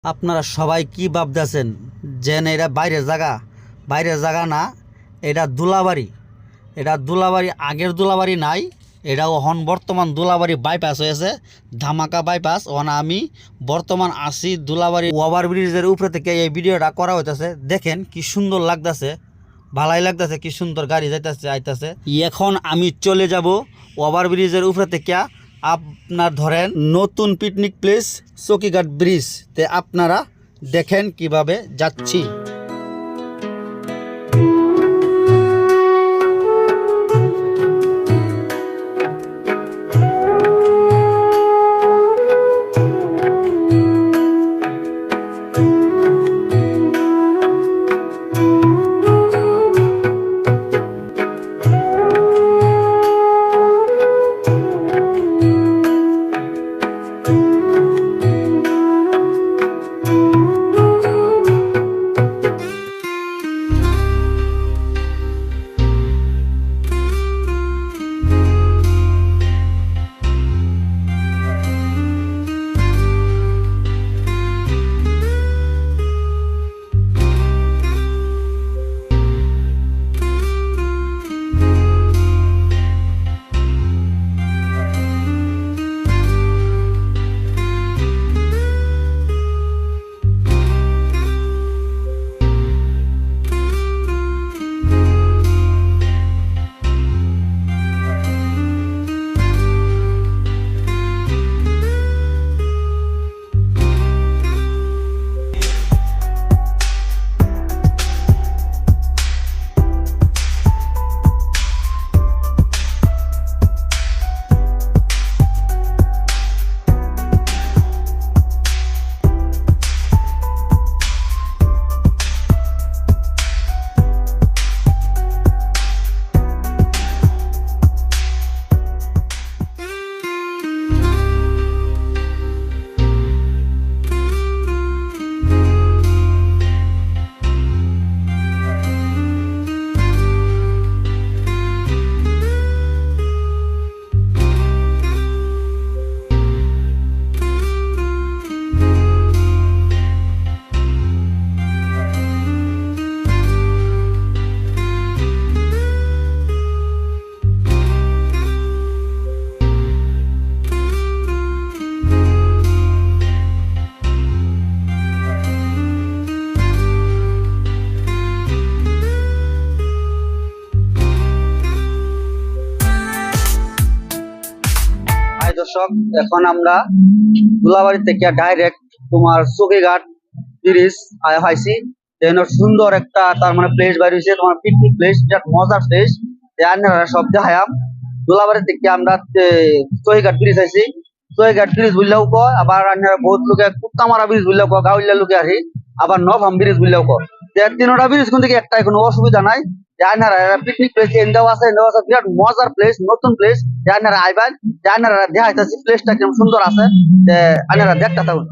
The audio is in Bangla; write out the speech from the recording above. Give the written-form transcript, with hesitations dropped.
আপনারা সবাই কি ভাবতেছেন যে এটা বাইরের জায়গা না, এটা দুলাবাড়ি। এটা দুলাবাড়ি, আগের দুলাবাড়ি নাই, এটা এখন বর্তমান দুলাবাড়ি বাইপাস হয়েছে, ধামাকা বাইপাস। ওখান আমি বর্তমান আসি দুলাবাড়ি ওভার ব্রিজের উপরে থেকে এই ভিডিওটা করা হইতেছে। দেখেন কি সুন্দর লাগতেছে, ভালাই লাগতেছে, কি সুন্দর গাড়ি যাইতেছে আইতেছে। এখন আমি চলে যাব ওভার ব্রিজের উপরে থেকে, আপনার ধরেন নতুন পিকনিক প্লেস চকিঘাট ব্রিজ তে আপনারা দেখেন কিভাবে যাচ্ছি। দর্শক, এখন আমরা দুলাবাড়ি থেকে ডাইরেক্ট তোমার চকিঘাট ব্রিজ পাইছি। সুন্দর একটা তার মানে প্লেস বাইর হয়েছে, তোমার পিকনিক প্লেস, বিরাট মজার প্লেস। সব দেখায়াম। দুলাবাড়ি থেকে আমরা চকিঘাট ব্রিজ আইছি। চকিঘাট ব্রিজ বুঝলেও কয়, আবার বহুত লোকে কুত্তামারা ব্রিজ বুঝলেও কয়, গাউলিয়া লোকে আহি আবার নভাম ব্রিজ বুঝলেও কয়। তিনটা ব্রিজ কোন থেকে একটাই, কোনো অসুবিধা নাই। পিকনিক প্লেস এন্ডাও আছে, বিরাট মজার প্লেস, নতুন প্লেস। আইবেন দেখাইতেছি প্লেসটা কেমন সুন্দর আছে, আপনারা দেখতে থাকুন।